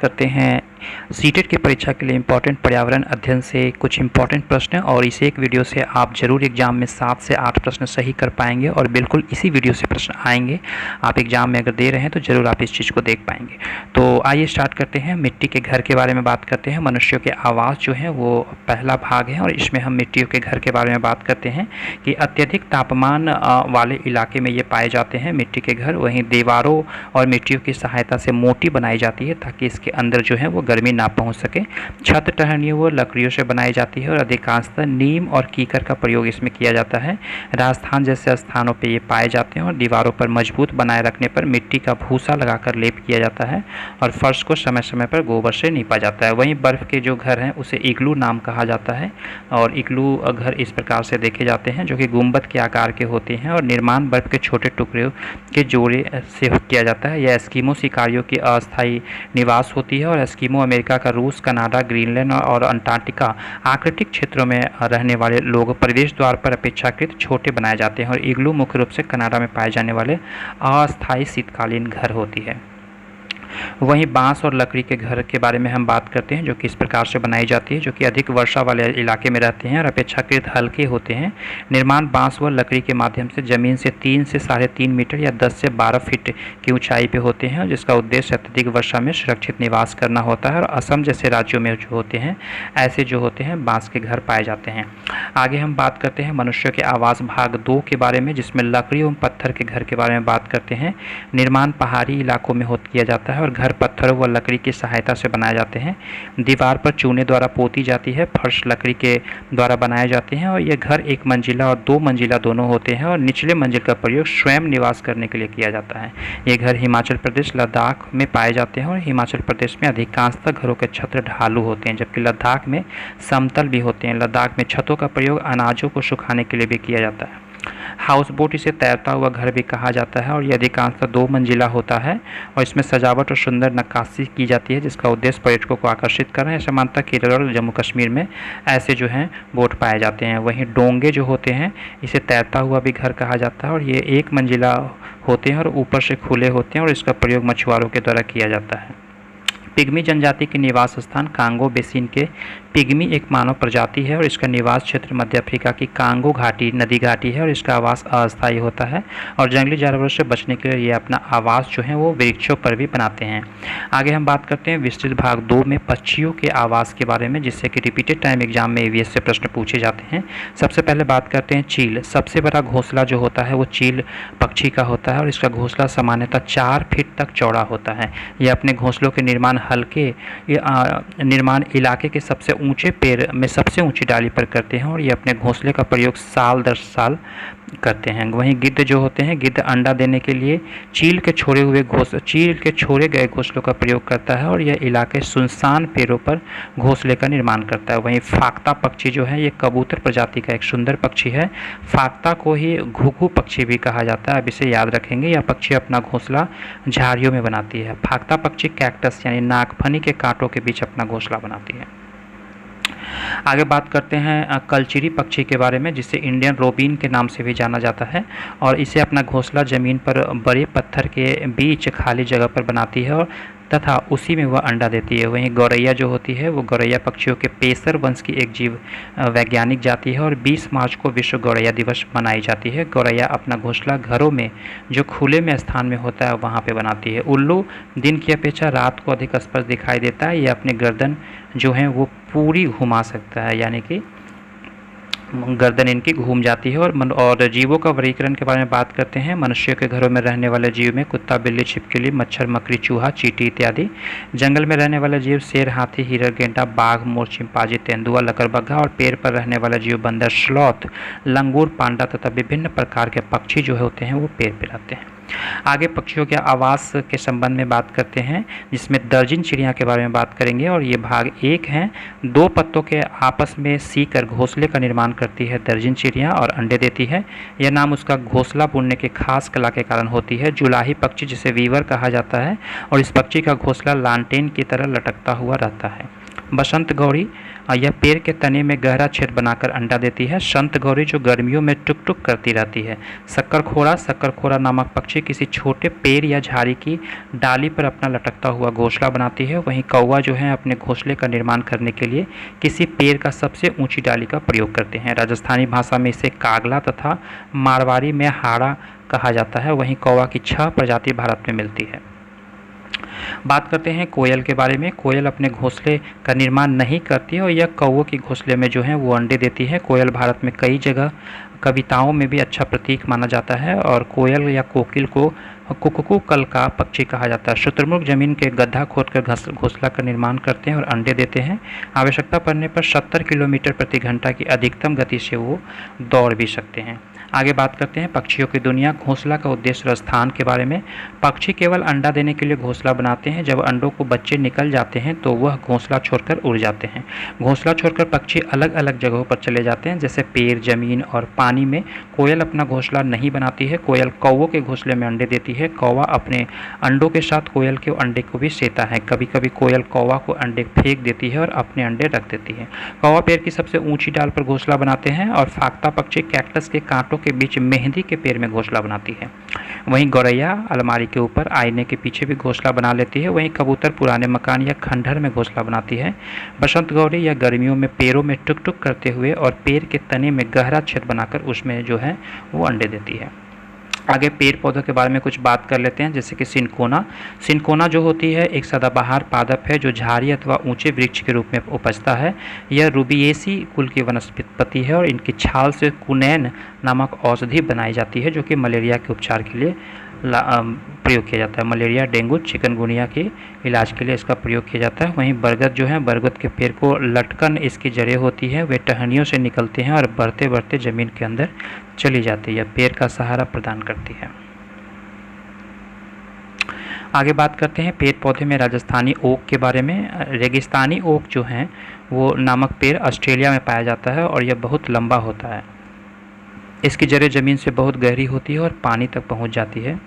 करते हैं सीटेट की परीक्षा के लिए इम्पॉर्टेंट पर्यावरण अध्ययन से कुछ इम्पॉर्टेंट प्रश्न और इस एक वीडियो से आप ज़रूर एग्जाम में 7 से 8 प्रश्न सही कर पाएंगे और बिल्कुल इसी वीडियो से प्रश्न आएंगे। आप एग्जाम में अगर दे रहे हैं तो ज़रूर आप इस चीज़ को देख पाएंगे। तो आइए स्टार्ट करते हैं। मिट्टी के घर के बारे में बात करते हैं। मनुष्यों के आवास जो है वो पहला भाग है और इसमें हम मिट्टियों के घर के बारे में बात करते हैं कि अत्यधिक तापमान वाले इलाके में ये पाए जाते हैं मिट्टी के घर। वहीं दीवारों और मिट्टियों की सहायता से मोटी बनाई जाती है ताकि इसके अंदर जो है वो गर्मी ना पहुंच सके। छत टहनियों वो लकड़ियों से बनाई जाती है और अधिकांशतः नीम और कीकर का प्रयोग इसमें किया जाता है। राजस्थान जैसे स्थानों पे ये पाए जाते हैं और दीवारों पर मजबूत बनाए रखने पर मिट्टी का भूसा लगाकर लेप किया जाता है और फर्श को समय समय पर गोबर से नीपा जाता है। वहीं बर्फ़ के जो घर हैं उसे इग्लू नाम कहा जाता है और इग्लू घर इस प्रकार से देखे जाते हैं जो कि गुंबद के आकार के होते हैं और निर्माण बर्फ़ के छोटे टुकड़े के जोड़े से किया जाता है। यह एस्किमो शिकारियों की अस्थायी निवास होती है और एस्किमो अमेरिका का रूस, कनाडा, ग्रीनलैंड और अंटार्कटिका आर्कटिक क्षेत्रों में रहने वाले लोग प्रवेश द्वार पर अपेक्षाकृत छोटे बनाए जाते हैं और इग्लू मुख्य रूप से कनाडा में पाए जाने वाले अस्थायी शीतकालीन घर होती है। वहीं बांस और लकड़ी के घर के बारे में हम बात करते हैं जो कि इस प्रकार से बनाई जाती है जो कि अधिक वर्षा वाले इलाके में रहते हैं और अपेक्षाकृत हल्के होते हैं। निर्माण बांस व लकड़ी के माध्यम से ज़मीन से 3 से 3.5 मीटर या 10 से 12 फीट की ऊंचाई पे होते हैं जिसका उद्देश्य अत्यधिक वर्षा में सुरक्षित निवास करना होता है और असम जैसे राज्यों में जो होते हैं ऐसे जो होते हैं बाँस के घर पाए जाते हैं। आगे हम बात करते हैं मनुष्य के आवास भाग 2 के बारे में जिसमें लकड़ी एवं पत्थर के घर के बारे में बात करते हैं। निर्माण पहाड़ी इलाकों में किया जाता है और घर पत्थरों व लकड़ी की सहायता से बनाए जाते हैं। दीवार पर चूने द्वारा पोती जाती है, फर्श लकड़ी के द्वारा बनाए जाते हैं और ये घर 1 मंजिला और 2 मंजिला दोनों होते हैं और निचले मंजिल का प्रयोग स्वयं निवास करने के लिए किया जाता है। ये घर हिमाचल प्रदेश, लद्दाख में पाए जाते हैं और हिमाचल प्रदेश में अधिकांशतः घरों के छत ढालू होते हैं जबकि लद्दाख में समतल भी होते हैं। लद्दाख में छतों का प्रयोग अनाजों को सुखाने के लिए भी किया जाता है। हाउस बोट इसे तैरता हुआ घर भी कहा जाता है और यह अधिकांशतः 2 मंजिला होता है और इसमें सजावट और सुंदर नक्काशी की जाती है जिसका उद्देश्य पर्यटकों को आकर्षित करना है। समानतः केरल और जम्मू कश्मीर में ऐसे जो हैं बोट पाए जाते हैं। वहीं डोंगे जो होते हैं इसे तैरता हुआ भी घर कहा जाता है और ये 1 मंजिला होते हैं और ऊपर से खुले होते हैं और इसका प्रयोग मछुआरों के द्वारा किया जाता है। पिग्मी जनजाति के निवास स्थान कांगो बेसिन के पिग्मी एक मानव प्रजाति है और इसका निवास क्षेत्र मध्य अफ्रीका की कांगो घाटी नदी घाटी है और इसका आवास अस्थायी होता है और जंगली जानवरों से बचने के लिए ये अपना आवास जो है वो वृक्षों पर भी बनाते हैं। आगे हम बात करते हैं विस्तृत भाग 2 में पक्षियों के आवास के बारे में जिससे कि रिपीटेड टाइम एग्जाम में ईवीएस से प्रश्न पूछे जाते हैं। सबसे पहले बात करते हैं चील। सबसे बड़ा घोंसला जो होता है वो चील पक्षी का होता है और इसका घोंसला सामान्यतः 4 फीट तक चौड़ा होता है। यह अपने घोंसलों के निर्माण हल्के निर्माण इलाके के सबसे ऊंचे पेड़ में सबसे ऊंची डाली पर करते हैं और ये अपने घोंसले का प्रयोग साल दर साल करते हैं। वहीं गिद्ध जो होते हैं गिद्ध अंडा देने के लिए चील के छोड़े गए घोंसलों का प्रयोग करता है और यह इलाके सुनसान पेड़ों पर घोंसले का निर्माण करता है। वहीं फाख्ता पक्षी जो है ये कबूतर प्रजाति का एक सुंदर पक्षी है। फाख्ता को ही घुघू पक्षी भी कहा जाता है। अब इसे याद रखेंगे। यह पक्षी अपना घोंसला झाड़ियों में बनाती है। फाख्ता पक्षी कैक्टस यानी नागफनी के कांटों के बीच अपना घोंसला बनाती है। आगे बात करते हैं कलचिरी पक्षी के बारे में जिसे इंडियन रोबिन के नाम से भी जाना जाता है और इसे अपना घोंसला ज़मीन पर बड़े पत्थर के बीच खाली जगह पर बनाती है और तथा उसी में वह अंडा देती है। वहीं गौरैया जो होती है वो गौरैया पक्षियों के पेसर वंश की एक जीव वैज्ञानिक जाति है और 20 मार्च को विश्व गौरैया दिवस मनाई जाती है। गौरैया अपना घोंसला घरों में जो खुले में स्थान में होता है वहाँ पे बनाती है। उल्लू दिन की अपेक्षा रात को अधिक स्पष्ट दिखाई देता है। ये अपने गर्दन जो है वो पूरी घुमा सकता है यानी कि गर्दन इनकी घूम जाती है। और जीवों का वर्गीकरण के बारे में बात करते हैं। मनुष्य के घरों में रहने वाले जीव में कुत्ता, बिल्ली, छिपकली, मच्छर, मकड़ी, चूहा, चींटी इत्यादि। जंगल में रहने वाले जीव शेर, हाथी, हिरण, गेंडा, बाघ, मोर, चिंपांजी, तेंदुआ, लकड़बग्घा और पेड़ पर रहने वाला जीव बंदर, स्लॉथ, लंगूर, पांडा तथा विभिन्न प्रकार के पक्षी जो होते हैं वो पेड़ पर रहते हैं। आगे पक्षियों के आवास के संबंध में बात करते हैं जिसमें दर्जन चिड़िया के बारे में बात करेंगे और ये भाग 1 है। 2 पत्तों के आपस में सीकर घोंसले का निर्माण करती है दर्जन चिड़िया और अंडे देती है। यह नाम उसका घोंसला बुनने के खास कला के कारण होती है। जुलाही पक्षी जिसे वीवर कहा जाता है और इस पक्षी का घोंसला लालटेन की तरह लटकता हुआ रहता है। बसंत गौरी यह पेड़ के तने में गहरा छेद बनाकर अंडा देती है। संत गौरी जो गर्मियों में टुक टुक करती रहती है। शक्करखोरा नामक पक्षी किसी छोटे पेड़ या झाड़ी की डाली पर अपना लटकता हुआ घोंसला बनाती है। वहीं कौवा जो है अपने घोंसले का निर्माण करने के लिए किसी पेड़ का सबसे ऊंची डाली का प्रयोग करते हैं। राजस्थानी भाषा में इसे कागला तथा मारवाड़ी में हाड़ा कहा जाता है। वहीं कौवा की 6 प्रजाति भारत में मिलती है। बात करते हैं कोयल के बारे में। कोयल अपने घोंसले का निर्माण नहीं करती है और यह कौवों के घोंसले में जो है वो अंडे देती है। कोयल भारत में कई जगह कविताओं में भी अच्छा प्रतीक माना जाता है और कोयल या कोकिल को कुकू कल का पक्षी कहा जाता है। शुतुरमुर्ग जमीन के गड्ढा खोदकर घोंसला का निर्माण करते हैं और अंडे देते हैं। आवश्यकता पड़ने पर 70 किलोमीटर प्रति घंटा की अधिकतम गति से वो दौड़ भी सकते हैं। आगे बात करते हैं पक्षियों की दुनिया। घोंसला का उद्देश्य और स्थान के बारे में। पक्षी केवल अंडा देने के लिए घोंसला बनाते हैं। जब अंडों को बच्चे निकल जाते हैं तो वह घोंसला छोड़कर उड़ जाते हैं। घोंसला छोड़कर पक्षी अलग अलग जगहों पर चले जाते हैं, जैसे पेड़, जमीन और पानी में। कोयल अपना घोंसला नहीं बनाती है। कोयल कौवों के घोंसले में अंडे देती है। कौवा अपने अंडों के साथ कोयल के अंडे को भी सेता है। कभी कभी कोयल कौवा को अंडे फेंक देती है और अपने अंडे रख देती है। कौवा पेड़ की सबसे ऊंची डाल पर घोंसला बनाते हैं और फाख्ता पक्षी कैक्टस के कांटों के बीच मेहंदी के पेड़ में घोंसला बनाती है। वहीं गौरैया अलमारी के ऊपर आईने के पीछे भी घोंसला बना लेती है। वहीं कबूतर पुराने मकान या खंडहर में घोंसला बनाती है। बसंत गौरी या गर्मियों में पेड़ों में टुक टुक करते हुए और पेड़ के तने में गहरा छेद बनाकर उसमें जो है वो अंडे देती है। आगे पेड़ पौधों के बारे में कुछ बात कर लेते हैं, जैसे कि सिनकोना जो होती है एक सदाबहार पादप है जो झाड़ी अथवा ऊंचे वृक्ष के रूप में उपजता है। यह रूबिएसी कुल की वनस्पति है और इनकी छाल से कुनैन नामक औषधि बनाई जाती है, जो कि मलेरिया के उपचार के लिए प्रयोग किया जाता है। मलेरिया, डेंगू, चिकनगुनिया के इलाज के लिए इसका प्रयोग किया जाता है। वहीं बरगद जो है, बरगद के पेड़ को लटकन इसकी जड़ें होती हैं, वे टहनियों से निकलते हैं और बढ़ते बढ़ते ज़मीन के अंदर चली जाती है। यह पेड़ का सहारा प्रदान करती है। आगे बात करते हैं पेड़ पौधे में राजस्थानी ओक के बारे में। रेगिस्तानी ओक जो है वो नामक पेड़ ऑस्ट्रेलिया में पाया जाता है और यह बहुत लंबा होता है। इसकी जड़ें ज़मीन से बहुत गहरी होती है और पानी तक पहुंच जाती है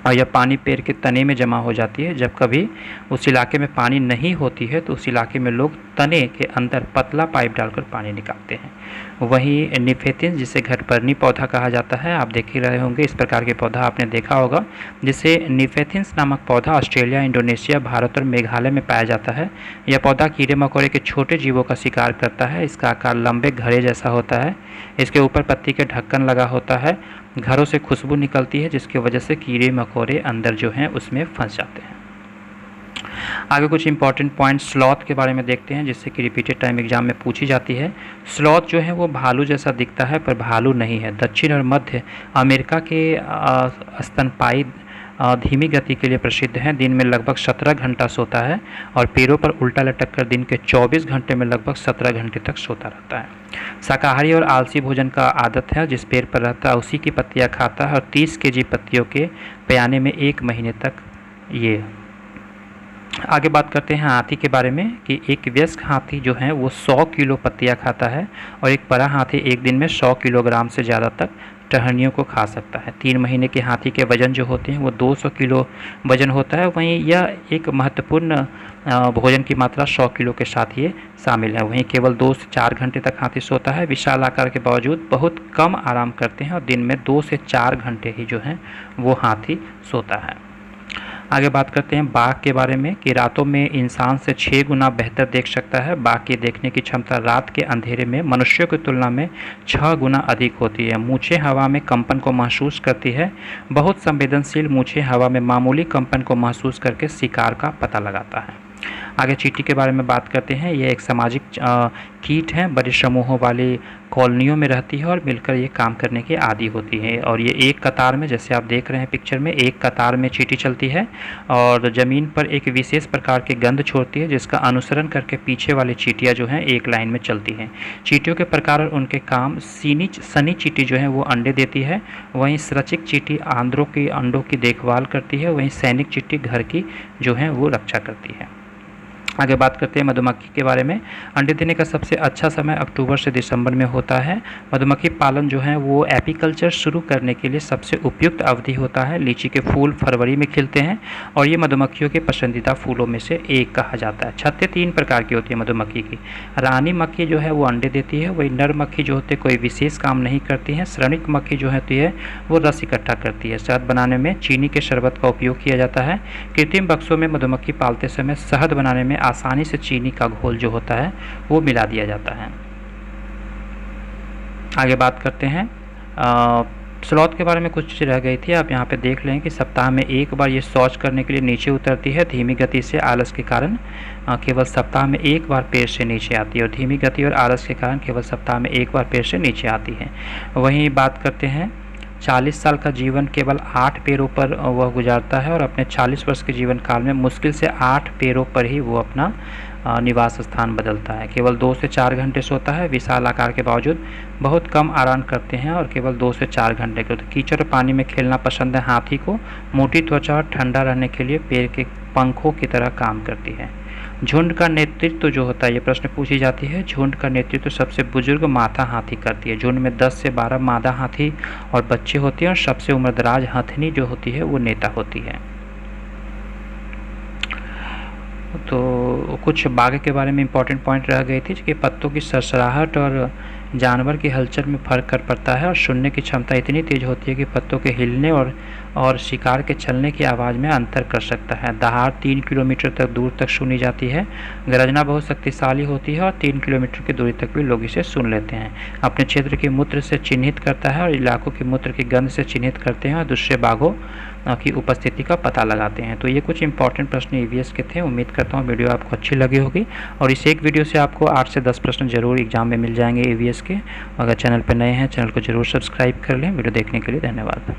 और यह पानी पेड़ के तने में जमा हो जाती है। जब कभी उस इलाके में पानी नहीं होती है तो उस इलाके में लोग तने के अंदर पतला पाइप डालकर पानी निकालते हैं। वहीं निफेथिन, जिसे घटपर्णी पौधा कहा जाता है, आप देख ही रहे होंगे, इस प्रकार के पौधा आपने देखा होगा, जिसे निफेथिन्स नामक पौधा ऑस्ट्रेलिया, इंडोनेशिया, भारत और मेघालय में पाया जाता है। यह पौधा कीड़े मकोड़े के छोटे जीवों का शिकार करता है। इसका आकार लंबे घड़े जैसा होता है। इसके ऊपर पत्ती के ढक्कन लगा होता है। घरों से खुशबू निकलती है जिसकी वजह से कीड़े मकोड़े अंदर जो हैं उसमें फंस जाते हैं। आगे कुछ इंपॉर्टेंट पॉइंट स्लॉथ के बारे में देखते हैं, जिससे कि रिपीटेड टाइम एग्जाम में पूछी जाती है। स्लॉथ जो है वो भालू जैसा दिखता है पर भालू नहीं है। दक्षिण और मध्य अमेरिका के स्तनपायी धीमी गति के लिए प्रसिद्ध हैं। दिन में लगभग 17 घंटा सोता है और पैरों पर उल्टा लटक कर दिन के 24 घंटे में लगभग 17 घंटे तक सोता रहता है। शाकाहारी और आलसी भोजन का आदत है। जिस पेड़ पर रहता है उसी की पत्तियां खाता है और 30 केजी पत्तियों के पयाने में 1 महीने तक ये। आगे बात करते हैं हाथी के बारे में कि एक वयस्क हाथी जो है वो 100 किलो पत्तियां खाता है और एक बड़ा हाथी एक दिन में 100 किलोग्राम से ज़्यादा तक टहनियों को खा सकता है। 3 महीने के हाथी के वजन जो होते हैं वो 200 किलो वजन होता है। वहीं यह एक महत्वपूर्ण भोजन की मात्रा 100 किलो के साथ ये शामिल है। वहीं केवल 2 से 4 घंटे तक हाथी सोता है। विशाल आकार के बावजूद बहुत कम आराम करते हैं और दिन में 2 से 4 घंटे ही जो है वो हाथी सोता है। आगे बात करते हैं बाघ के बारे में कि रातों में इंसान से 6 गुना बेहतर देख सकता है। बाघ की देखने की क्षमता रात के अंधेरे में मनुष्यों की तुलना में 6 गुना अधिक होती है। मूंछें हवा में कंपन को महसूस करती है। बहुत संवेदनशील मूंछें हवा में मामूली कंपन को महसूस करके शिकार का पता लगाता है। आगे चींटी के बारे में बात करते हैं। यह एक सामाजिक कीट है। बड़े समूहों वाली कॉलोनियों में रहती है और मिलकर ये काम करने की आदी होती है और ये एक कतार में, जैसे आप देख रहे हैं पिक्चर में, एक कतार में चींटी चलती है और ज़मीन पर एक विशेष प्रकार की गंध छोड़ती है जिसका अनुसरण करके पीछे वाली चींटियाँ जो हैं एक लाइन में चलती हैं। चींटियों के प्रकार और उनके काम। सनी चींटी जो है वो अंडे देती है। वहीं सरचिक चींटी आंद्रों की अंडों की देखभाल करती है। वहीं सैनिक चींटी घर की जो है वो रक्षा करती है। आगे बात करते हैं मधुमक्खी के बारे में। अंडे देने का सबसे अच्छा समय अक्टूबर से दिसंबर में होता है। मधुमक्खी पालन जो है वो एपीकल्चर शुरू करने के लिए सबसे उपयुक्त अवधि होता है। लीची के फूल फरवरी में खिलते हैं और ये मधुमक्खियों के पसंदीदा फूलों में से एक कहा जाता है। छत्ते 3 प्रकार की होती है मधुमक्खी की। रानी मक्खी जो है वो अंडे देती है, वही नर मक्खी जो होती है कोई विशेष काम नहीं करती है। श्रमिक मक्खी जो होती है वो रस इकट्ठा करती है। शहद बनाने में चीनी के शरबत का उपयोग किया जाता है। कृत्रिम बक्सों में मधुमक्खी पालते समय शहद बनाने में आसानी से चीनी का घोल जो होता है वो मिला दिया जाता है। आगे बात करते हैं स्लॉथ के बारे में। कुछ चीज़ रह गई थी, आप यहाँ पे देख लें कि सप्ताह में एक बार ये शौच करने के लिए नीचे उतरती है। धीमी गति से आलस के कारण केवल सप्ताह में एक बार पेड़ से नीचे आती है और धीमी गति और आलस के कारण केवल सप्ताह में एक बार पेड़ से नीचे आती है। वहीं बात करते हैं 40 साल का जीवन केवल 8 पैरों पर वह गुजारता है और अपने 40 वर्ष के जीवन काल में मुश्किल से 8 पैरों पर ही वो अपना निवास स्थान बदलता है। केवल 2 से 4 घंटे सोता है। विशाल आकार के बावजूद बहुत कम आराम करते हैं और केवल 2 से 4 घंटे के। कीचड़ और पानी में खेलना पसंद है। हाथी को मोटी त्वचा और ठंडा रहने के लिए पेड़ के पंखों की तरह काम करती है। झुंड का नेतृत्व जो होता है, ये प्रश्न पूछी जाती है। झुंड का नेतृत्व सबसे बुजुर्ग मादा हाथी करती है। झुंड में 10 से 12 मादा हाथी और बच्चे होते हैं और सबसे उम्रदराज हथनी जो होती है वो नेता होती है। तो कुछ बाघ के बारे में इंपॉर्टेंट पॉइंट रह गई थी कि पत्तों की सरसराहट और जानवर की हलचल में फ़र्क कर पड़ता है और सुनने की क्षमता इतनी तेज़ होती है कि पत्तों के हिलने और शिकार के चलने की आवाज़ में अंतर कर सकता है। दहाड़ 3 किलोमीटर तक दूर तक सुनी जाती है। गरजना बहुत शक्तिशाली होती है और 3 किलोमीटर की दूरी तक भी लोग इसे सुन लेते हैं। अपने क्षेत्र के मूत्र से चिन्हित करता है और इलाकों के मूत्र की गंध से चिन्हित करते हैं और दूसरे बाघों की उपस्थिति का पता लगाते हैं। तो ये कुछ इंपॉर्टेंट प्रश्न ईवीएस के थे। उम्मीद करता हूँ वीडियो आपको अच्छी लगी होगी और इस एक वीडियो से आपको 8 से 10 प्रश्न जरूर एग्जाम में मिल जाएंगे ईवीएस के। अगर चैनल पर नए हैं चैनल को जरूर सब्सक्राइब कर लें। वीडियो देखने के लिए धन्यवाद।